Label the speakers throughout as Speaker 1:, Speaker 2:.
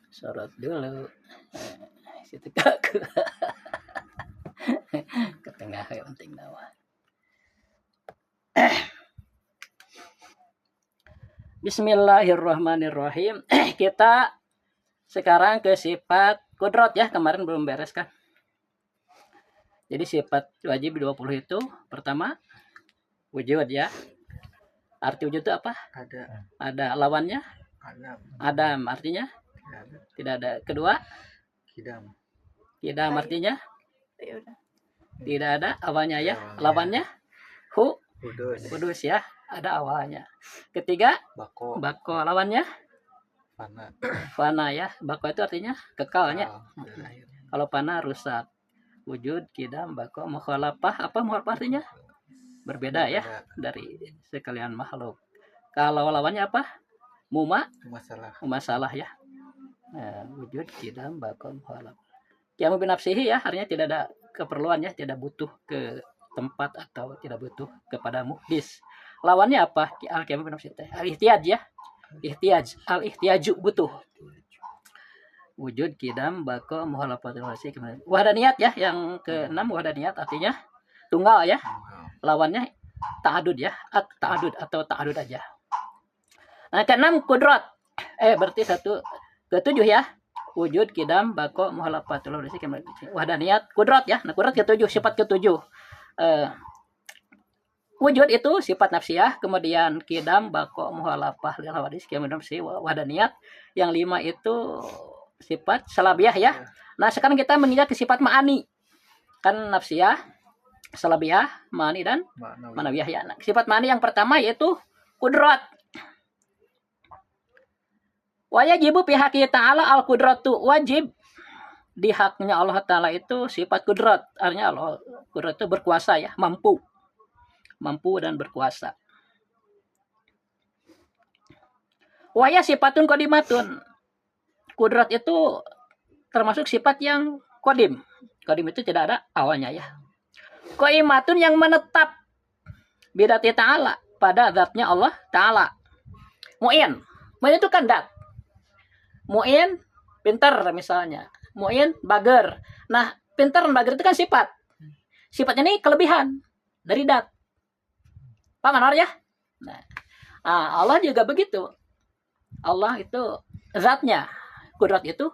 Speaker 1: Sorot dulu. Situ kaku. Ke tengah ya penting nama. Bismillahirrahmanirrahim. Kita sekarang ke sifat kudrat ya, kemarin belum beres kan. Jadi sifat wajib 20 itu pertama wujud ya. Arti wujud itu apa? Ada lawannya? Adam artinya? Tidak ada. Kedua? Kidam artinya? Tidak ada awalnya ya. Lawannya? Kudus ya. Ada awalnya. Ketiga? Bako lawannya? Fana ya. Bako itu artinya kekalnya. Kalau fana rusak. Wujud, kidam, bako, mukhalafah. Apa mukhalafah artinya? Berbeda ya dari sekalian makhluk. Kalau lawannya apa? Masalah ya. Nah, wujud, kidam, bako, mukhalafah. Qiyamu binafsihi ya, artinya tidak ada keperluan ya, tidak butuh ke tempat atau tidak butuh kepada muhdis. Lawannya apa? Al-qiyamu binafsihi. Al-ihtiyaj ya. Al-ihtiyaju butuh. Wujud, kidam, bako, muhalafatul wasi. Wahdaniyat ya, yang ke-6 wahdaniyat artinya tunggal ya. Lawannya ta'adud ya, ta'adud atau ta'adud aja. Nah, ke-6 kudrat. Berarti ke-7 ya. Wujud, kidam, bako, muhalafatul wasi. Wahdaniyat, kudrat ya. Nah, kudrat ke-7, sifat ke-7. Wujud itu sifat nafsiyah, kemudian kidam, bako, muhalafah, lil hawadis, kemudian wahdaniyat. Yang 5 itu sifat salabiyah ya. Nah, sekarang kita menginjak ke sifat ma'ani. Kan nafsiyah, salabiyah, ma'ani dan manawiyah ya. Nah, sifat ma'ani yang pertama yaitu kudrat. Wa yajibu fi haqqi ta'ala al-qudratu, wajib di haknya Allah Ta'ala itu sifat kudrat. Artinya Allah kudrat itu berkuasa ya, mampu dan berkuasa. Wa ya sifatun qadimatun. Kudrat itu termasuk sifat yang kodim. Kodim itu tidak ada awalnya ya. Qaimatun yang menetap bidati ta'ala, pada zatnya Allah Ta'ala. Mu'in itu kan dat. Mu'in pintar misalnya. Mu'in bager. Nah, pintar dan bager itu kan sifat. Sifatnya ini kelebihan dari dat. Paham kan ya? Nah, Allah juga begitu. Allah itu zatnya. Kudrat itu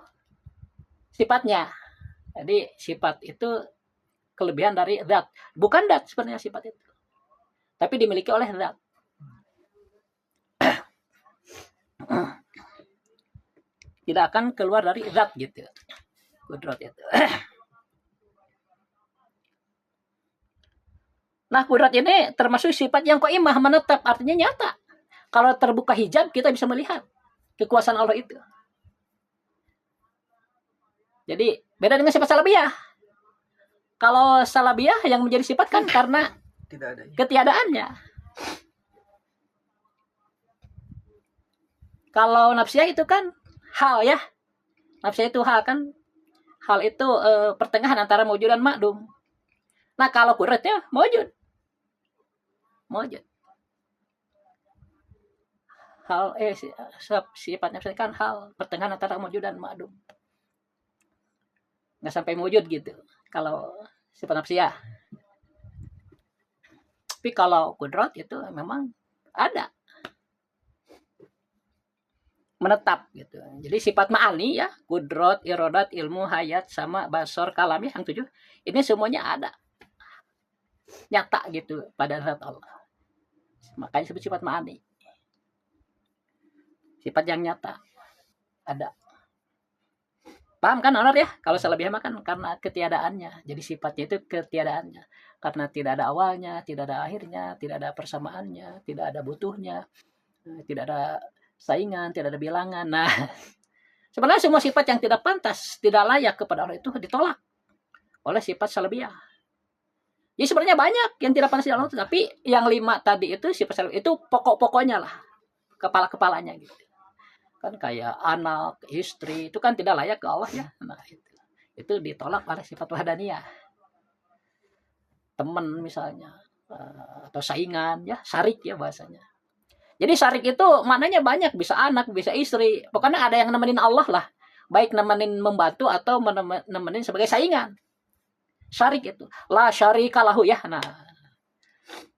Speaker 1: sifatnya. Jadi sifat itu kelebihan dari zat. Bukan zat sebenarnya sifat itu. Tapi dimiliki oleh zat. Tidak akan keluar dari zat gitu. Kudrat itu. Nah, kudrat ini termasuk sifat yang qaimah, menetap, artinya nyata. Kalau terbuka hijab kita bisa melihat kekuasaan Allah itu. Jadi beda dengan sifat salabiyah. Kalau salabiyah yang menjadi sifat kan karena ketiadaannya. Kalau nafsiyah itu kan hal ya. Nafsiyah itu hal kan. Hal itu pertengahan antara mawjud dan ma'dum. Nah, kalau kudratnya mawjud. Hal sifatnya kan hal pertengahan antara mawjud dan ma'dum. Nggak sampai wujud gitu kalau sifat nafsiyah. Tapi kalau kudrat itu memang ada, menetap gitu. Jadi sifat ma'ani ya, kudrat, iradat, ilmu, hayat, sama basor, kalam ya, yang 7 ini semuanya ada, nyata gitu pada zat Allah. Makanya disebut sifat ma'ani, sifat yang nyata ada. Paham kan honor ya? Kalau salabiyah makan karena ketiadaannya. Jadi sifatnya itu ketiadaannya. Karena tidak ada awalnya, tidak ada akhirnya, tidak ada persamaannya, tidak ada butuhnya, tidak ada saingan, tidak ada bilangan. Nah, sebenarnya semua sifat yang tidak pantas, tidak layak kepada Allah itu ditolak oleh sifat salabiyah. Jadi sebenarnya banyak yang tidak pantas di Allah, tapi yang 5 tadi itu sifat salabiyah itu pokok-pokoknya lah. Kepala-kepalanya gitu. Kan kayak anak, istri itu kan tidak layak ke Allah ya. Nah, itu ditolak oleh sifat wahdaniyah. Teman misalnya atau saingan ya, syarik ya bahasanya. Jadi syarik itu maknanya banyak, bisa anak, bisa istri. Pokoknya ada yang nemenin Allah lah. baik nemenin membantu atau nemenin sebagai saingan. Syarik itu la syarika lahu ya. Nah,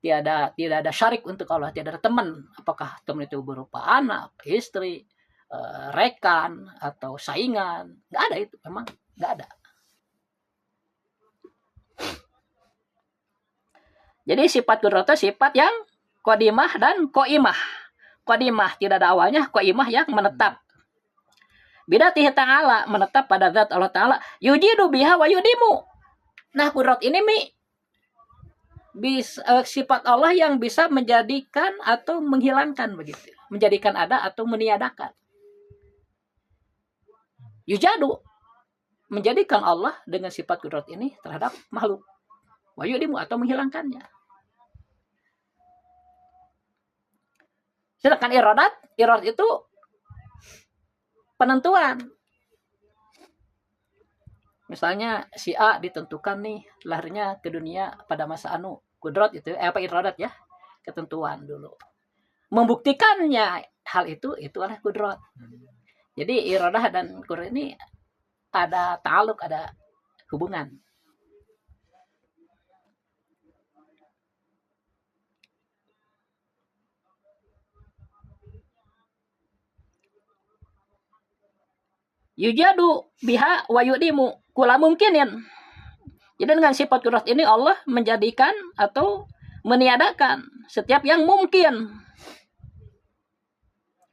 Speaker 1: tidak ada syarik untuk Allah, tidak ada teman. Apakah teman itu berupa anak, istri, rekan atau saingan? Nggak ada itu, memang nggak ada. Jadi sifat kudrat itu sifat yang qadimah dan qaimah. Qadimah tidak ada awalnya, qaimah yang menetap. Bidatihi ta'ala menetap pada zat Allah Ta'ala. Yujidu biha wa yudimu. Nah, kudrat ini sifat Allah yang bisa menjadikan atau menghilangkan begitu. Menjadikan ada atau meniadakan. Yujadu menjadikan Allah dengan sifat kudrat ini terhadap makhluk. Wa yudimu atau menghilangkannya. Sedangkan iradat itu penentuan. Misalnya si A ditentukan nih lahirnya ke dunia pada masa anu, kudrat itu iradat ya, ketentuan dulu. Membuktikannya hal itu adalah kudrat. Jadi iradah dan kudrat ini ada ta'aluk, ada hubungan. Yujadu biha wa yudimu kula mungkinin. Jadi dengan sifat kudrat ini Allah menjadikan atau meniadakan setiap yang mungkin.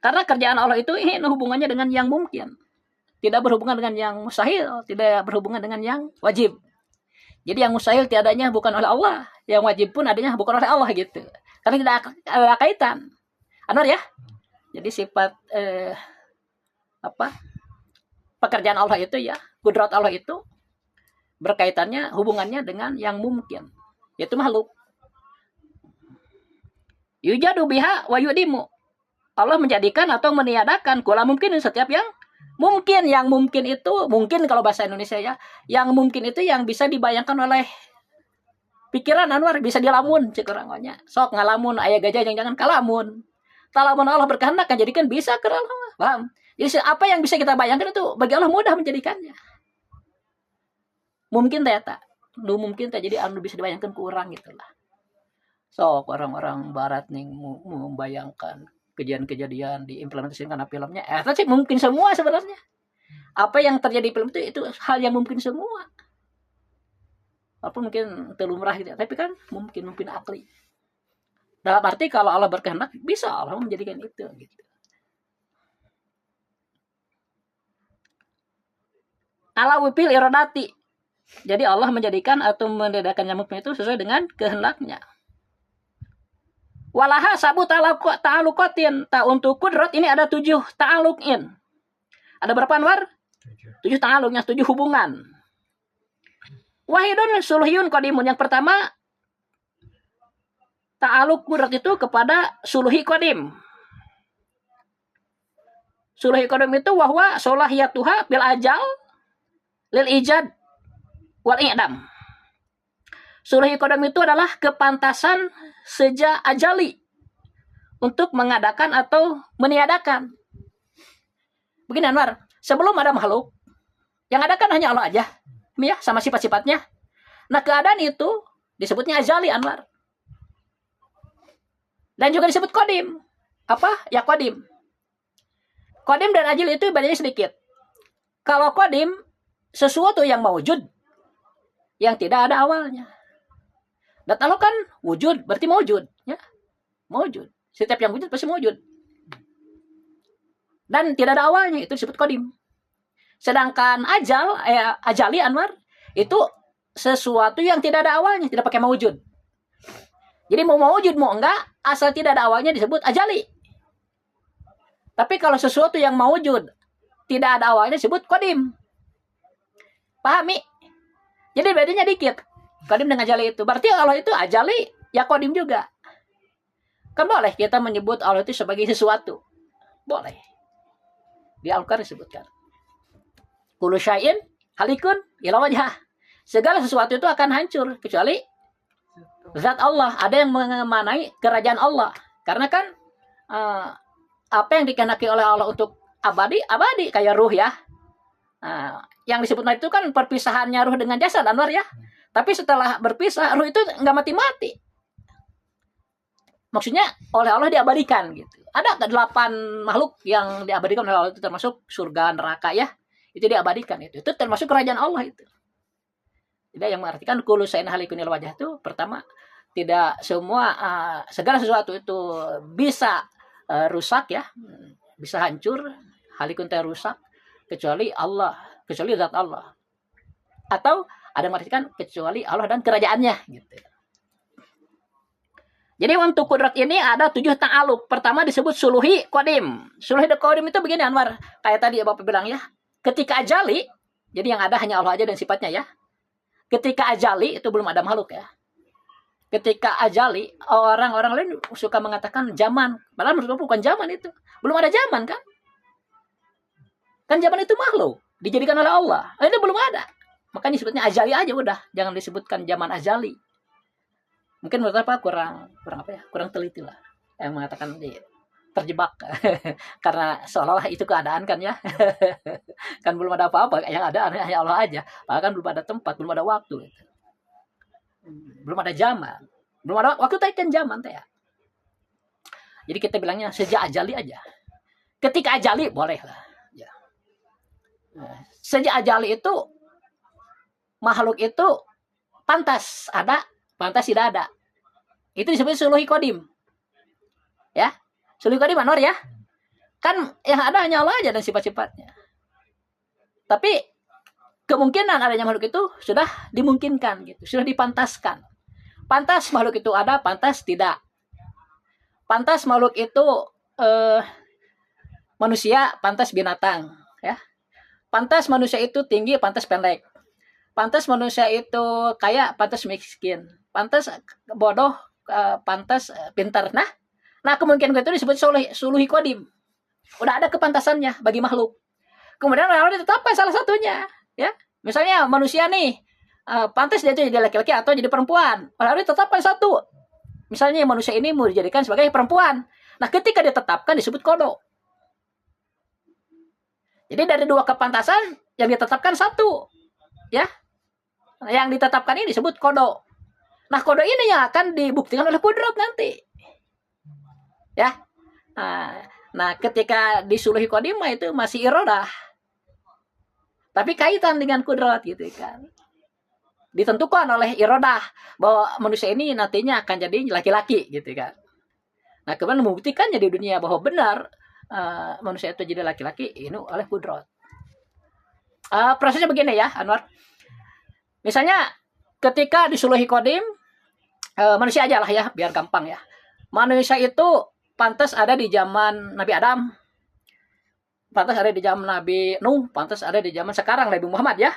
Speaker 1: Karena kerjaan Allah itu ini hubungannya dengan yang mungkin. Tidak berhubungan dengan yang mustahil, tidak berhubungan dengan yang wajib. Jadi yang mustahil tiadanya bukan oleh Allah, yang wajib pun adanya bukan oleh Allah gitu. Karena tidak ada kaitan. Anwar ya. Jadi sifat pekerjaan Allah itu ya, kudrat Allah itu berkaitannya hubungannya dengan yang mungkin, yaitu makhluk. Yujadu biha wa yudimu. Allah menjadikan atau meniadakan kula mungkin setiap yang mungkin. Yang mungkin itu, mungkin kalau bahasa Indonesia ya, yang mungkin itu yang bisa dibayangkan oleh pikiran Anwar, bisa dilamun cek orangnya. Sok ngalamun aya gajah jangan kalamun. Talamun Allah berkehendak kan jadikan bisa ke Allah. Paham? Jadi apa yang bisa kita bayangkan itu bagi Allah mudah menjadikannya. Mungkin ternyata, mungkin tak jadi anu bisa dibayangkan kurang gitulah. So orang-orang Barat nih membayangkan kejadian-kejadian diimplementasikan dalam filmnya. Itu sih mungkin semua sebenarnya. Apa yang terjadi di film itu hal yang mungkin semua. Walaupun mungkin terlumrah gitu, tapi kan mungkin akli. Dalam arti kalau Allah berkehendak bisa Allah menjadikan itu gitu. Ala wipil iradati. Jadi Allah menjadikan atau mendedakan yang mungkin itu sesuai dengan kehendaknya. Walaha sabu ta'aluqatin. Untuk kudrat ini ada 7 ta'aluqin. Ada berapa Anwar? 7 ta'aluqnya, 7 hubungan. Wahidun suluhiyun qadimun. Yang pertama ta'aluq kudrat itu kepada suluhi qadim. Suluhi qadim itu wahwa solahiyatuha bil ajal lil ijad wal i'dam. Suluhi qadam itu adalah kepantasan sejak ajali untuk mengadakan atau meniadakan. Begini Anwar, sebelum ada makhluk, yang ada kan hanya Allah aja, ya, sama sifat-sifatnya. Nah keadaan itu disebutnya ajali Anwar. Dan juga disebut qadim. Apa? Ya qadim. Qadim dan ajil itu bedanya sedikit. Kalau qadim sesuatu yang mewujud yang tidak ada awalnya. Dan Allah kan wujud, berarti mewujud, ya. Mewujud. Setiap yang wujud pasti mewujud. Dan tidak ada awalnya, itu disebut qadim. Sedangkan ajali Anwar itu sesuatu yang tidak ada awalnya, tidak pakai mewujud. Jadi mau mewujud mau enggak, asal tidak ada awalnya disebut ajali. Tapi kalau sesuatu yang mewujud tidak ada awalnya disebut qadim. Pahami? Jadi bedanya dikit. Qadim dengan ajali itu. Berarti Allah itu ajali, ya qadim juga. Kan boleh kita menyebut Allah itu sebagai sesuatu. Boleh. Di Al-Quran disebutkan. Kullu syai'in halikun ila wajhah. Segala sesuatu itu akan hancur kecuali zat Allah. Ada yang mengenai kerajaan Allah. Karena kan apa yang dikehendaki oleh Allah untuk abadi, kayak ruh ya. Yang disebut maut itu kan perpisahannya ruh dengan jasad, Anwar ya. Tapi setelah berpisah, ruh itu nggak mati-mati. Maksudnya oleh Allah diabadikan gitu. Ada 8 makhluk yang diabadikan oleh Allah, itu termasuk surga, neraka ya. Itu diabadikan itu. Itu termasuk kerajaan Allah itu. Tidak, yang mengartikan kullu shay'in halikunil wajah itu pertama, tidak semua segala sesuatu itu bisa rusak ya, bisa hancur, halikun teh rusak, kecuali Allah, kecuali zat Allah. Atau ada yang mengartikan kecuali Allah dan kerajaannya gitu. Jadi untuk kudrat ini ada 7 ta'aluk. Pertama disebut suluhi qadim. Suluhi qadim itu begini Anwar, kayak tadi Bapak bilang ya. Ketika ajali, jadi yang ada hanya Allah aja dan sifatnya ya. Ketika ajali itu belum ada makhluk ya. Ketika ajali, orang-orang lain suka mengatakan zaman. Padahal menurut bukan zaman itu. Belum ada zaman kan? Kan zaman itu makhluk, dijadikan oleh Allah. Ini belum ada. Makanya disebutnya ajali aja udah. Jangan disebutkan zaman ajali. Mungkin menurut apa kurang apa ya? Kurang teliti lah. Yang mengatakan terjebak. Karena seolah-olah itu keadaan kan ya. Kan belum ada apa-apa. Yang ada hanya Allah aja. Bahkan belum ada tempat, belum ada waktu. Belum ada zaman. Belum ada waktu tadi kan zaman teh ya. Jadi kita bilangnya sejak ajali aja. Ketika ajali boleh lah. Ya. Sejak ajali itu makhluk itu pantas ada, pantas tidak ada. Itu disebut suluhi qadim. Ya. Suluhi qadim Anwar ya. Kan yang ada hanya Allah aja dan sifat-sifatnya. Tapi kemungkinan adanya makhluk itu sudah dimungkinkan gitu, sudah dipantaskan. Pantas makhluk itu ada, pantas tidak. Pantas makhluk itu manusia, pantas binatang, ya. Pantas manusia itu tinggi, pantas pendek. Pantas manusia itu kaya, pantas miskin. Pantas bodoh, pantas pintar. Nah kemungkinan itu disebut suluhi qadim. Udah ada kepantasannya bagi makhluk. Kemudian Allah ditetapkan salah satunya. Ya, misalnya manusia nih pantas dia jadi laki-laki atau jadi perempuan. Lalu ditetapkan satu. Misalnya manusia ini mau dijadikan sebagai perempuan. Nah, ketika ditetapkan disebut kodo. Jadi dari 2 kepantasan yang ditetapkan satu, ya. Yang ditetapkan ini disebut kodo. Nah, kodo ini yang akan dibuktikan oleh kudrat nanti. Ya. Nah, ketika disuluhi qadim itu masih irodah. Tapi kaitan dengan kudrat gitu kan. Ditentukan oleh irodah bahwa manusia ini nantinya akan jadi laki-laki gitu kan. Nah kemudian membuktikannya di dunia bahwa benar manusia itu jadi laki-laki ini oleh kudrat. Prosesnya begini ya Anwar. Misalnya ketika disuluhi qadim, manusia aja lah ya biar gampang ya. Manusia itu pantas ada di zaman Nabi Adam. Pantas ada di zaman Nabi Nuh, pantas ada di zaman sekarang Nabi Muhammad ya.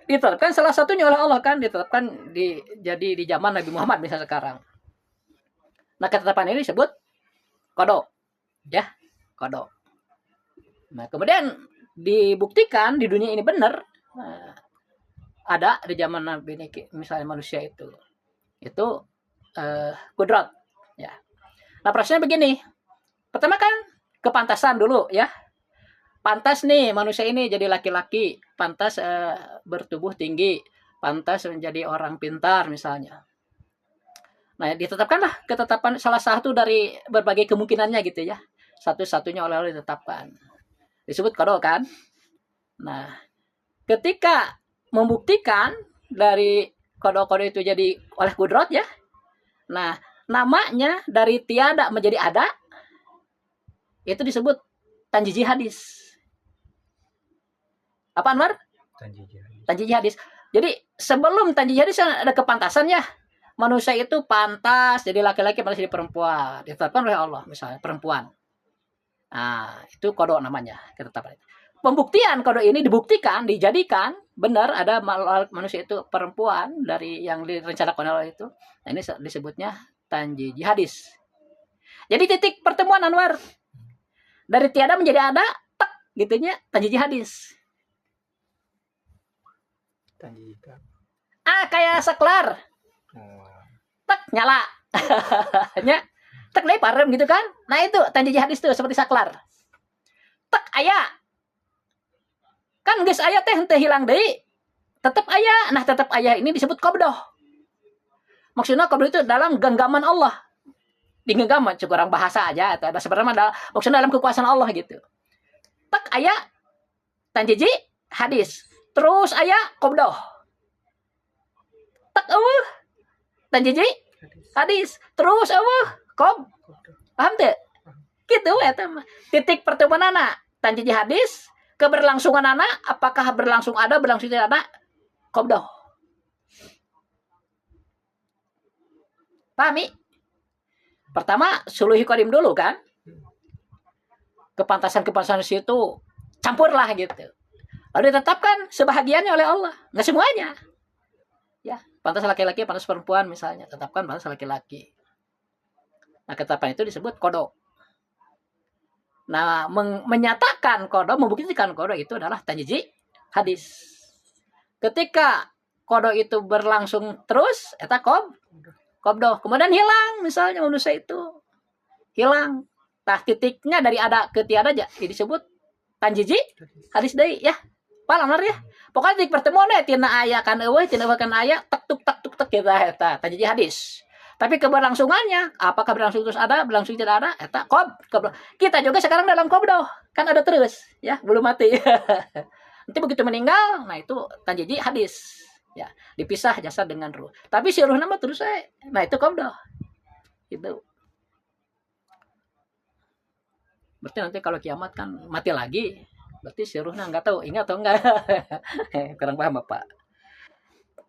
Speaker 1: Ditetapkan salah satunya oleh Allah kan, ditetapkan jadi di zaman Nabi Muhammad misalnya sekarang. Nah ketetapan ini disebut kodo, ya kodo. Nah kemudian dibuktikan di dunia ini benar ada di zaman Nabi ini misalnya manusia itu kudrat, ya. Nah prosesnya begini, pertama kan kepantasan dulu ya. Pantas nih manusia ini jadi laki-laki, pantas bertubuh tinggi, pantas menjadi orang pintar misalnya. Nah, ditetapkanlah ketetapan salah satu dari berbagai kemungkinannya gitu ya. Satu-satunya oleh Allah ditetapkan. Disebut qada kan? Nah, ketika membuktikan dari qada-qada itu jadi oleh kudrat ya. Nah, namanya dari tiada menjadi ada itu disebut tanjiji hadis. Apa Anwar? Tanjiji hadis. Jadi sebelum tanjiji hadis ada kepantasan ya. Manusia itu pantas jadi laki-laki, pantas jadi perempuan. Ditetapkan oleh Allah misalnya perempuan. Nah, itu qada namanya, ketetapan. Pembuktian qada ini dibuktikan, dijadikan benar ada manusia itu perempuan dari yang direncanakan oleh Allah itu. Nah, ini disebutnya tanjiji hadis. Jadi titik pertemuan Anwar dari tiada menjadi ada, tak gitunya tanjiji hadis. Kayak saklar. Tak nyala. Nya tak deui parem gitu kan. Nah itu tanjiji hadis tuh seperti saklar. Tak aya. kan geus aya teh henteu hilang deui. Tetap aya. Nah, tetap aya ini disebut qabdah. Maksudnya qabdah itu dalam genggaman Allah. Di genggaman cukup orang bahasa aja atau ada sebenarnya maksudnya dalam kekuasaan Allah gitu. Tak aya tanjiji hadis. Terus aya qabdah. Tak eueuh tanjiji hadis. Terus eueuh paham teu? Gitu eta mah. Titik pertemuanana tanjiji hadis, keberlangsungan anak apakah berlangsung ada, berlangsung tidak ada, qabdah. Pahami? Pertama suluhi qadim dulu kan. Kepantasan situ campurlah gitu. Lalu ditetapkan sebahagiannya oleh Allah, nggak semuanya. Ya, pantas laki-laki, pantas perempuan misalnya, tetapkan pantas laki-laki. Nah, ketetapan itu disebut qada. Nah, menyatakan qada, membuktikan qada itu adalah tanjiji hadis. Ketika qada itu berlangsung terus, eta qabdah. Kemudian hilang misalnya manusia itu. Hilang. Tah titiknya dari ada ke tiada aja disebut tanjiji hadis deui ya. Paham ya? Pokoknya titik pertemuan tina aya kan eueuh, tina kan aya tek tuk kita eta tanjiji hadis. Tapi keberlangsungannya, apakah berlangsung terus ada, berlangsung tidak ada, eta qabdah. Kita juga sekarang dalam qabdah, kan ada terus ya, belum mati. Nanti begitu meninggal, nah itu tanjiji hadis. Ya, dipisah jasad dengan ruh. Tapi si ruh nama terus saya. Nah, itu qabdah. Gitu. Berarti nanti kalau kiamat kan mati lagi. Berarti si ruhnya enggak tahu, ingat atau enggak. Kurang paham Bapak.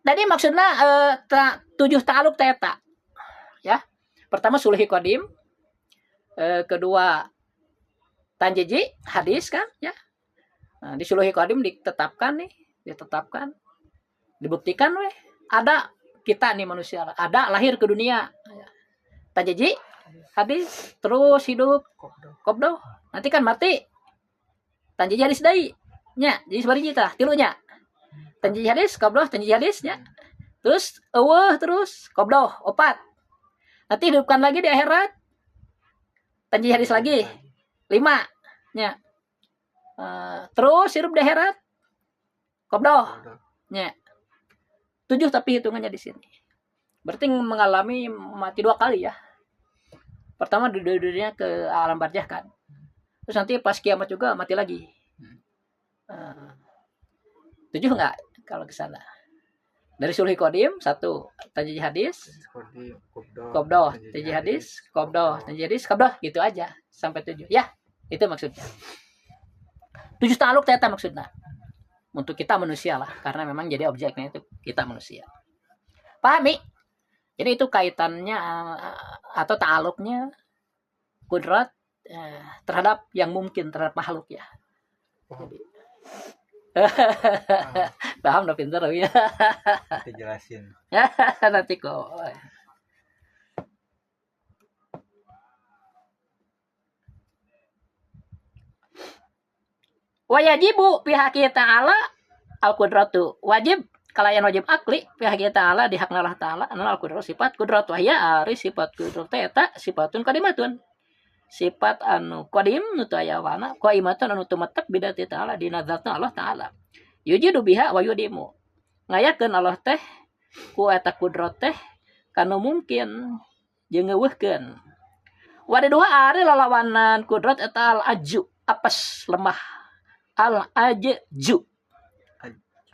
Speaker 1: Tadi maksudnya 7 ta'aluk teta. Ya. Pertama sulhi qadim. Kedua tanjiji hadis kan, ya. Nah, di sulhi qadim ditetapkan. Dibuktikan ada kita nih manusia, ada lahir ke dunia. Tanjiji hadis terus hidup qabdah. Nanti kan mati. Tanjiji hadis deui nya. Jadi sabari tah tilunya. Tanjiji hadis qabdah, tanjiji hadis nya. Terus eueuh terus qabdah 4. Nanti hidupkan lagi di akhirat. Tanjiji hadis lagi 5 nya. Terus hidup di akhirat qabdah nya. 7 tapi hitungannya di sini. Berarti mengalami mati 2 kali ya. Pertama di dunia ke alam barzah kan. Terus nanti pas kiamat juga mati lagi. 7 enggak kalau ke sana. Dari sulhi qadim 1 tanjiji hadis, qabdah, tanjiji hadis, qabdah, tanjiji hadis, qabdah gitu aja sampai 7. Ya, itu maksudnya. 7 ta'aluk teta maksudnya. Untuk kita manusia lah, karena memang jadi objeknya itu kita manusia. Pahami? Jadi itu kaitannya atau ta'aluknya kudrat terhadap yang mungkin terhadap makhluk ya. Jadi, paham udah pintar ya.
Speaker 2: Dijelasin.
Speaker 1: Nanti kok. Wajibu pihak ta'ala al-qudratu. Wajib kalayan wajib akli pihak ta'ala di hak Allah ta'ala anu al-qudratu sifat qudrat wahya ari sifat qudrat eta sifatun qadimatun. Sifat anu qadim nu aya wana qaimatun anu tumatak bidati ta'ala dina zatna Allah ta'ala. Yujidu biha wa yudimu. Ngayakeun Allah teh ku eta qudrat teh kanu mungkin jeung ngeuweuhkeun. Wadudua ari lalawanan qudrat eta al-aju apes lemah. Al-ajju.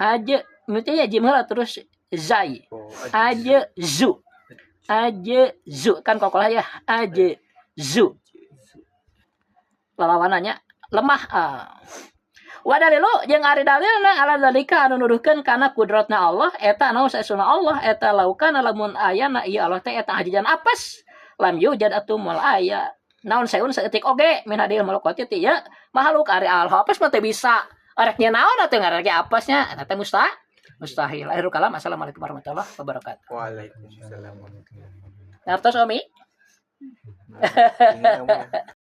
Speaker 1: Aja maksudnya jim heula terus zai. Ajzu. Ajzu kan kokolah ya. Ajzu. Lalawanannya lemah. Wadalilu jeung ari dalilna ala dalika anu nuduhkeun kana kudratna Allah eta anu saesuna Allah eta laukan lamun ayana ieu Allah teh eta hajijan apes lam yujad atumul aya. Naon saeun saeutik oge min hadil malukati teh ya makhluk ari Allah apes mah teh bisa areknya naon atuh ngareke apesnya eta mustahil. Akhirul kalam. Assalamualaikum warahmatullahi wabarakatuh.
Speaker 2: Waalaikumsalam warahmatullahi wabarakatuh.
Speaker 1: Nartos Omi.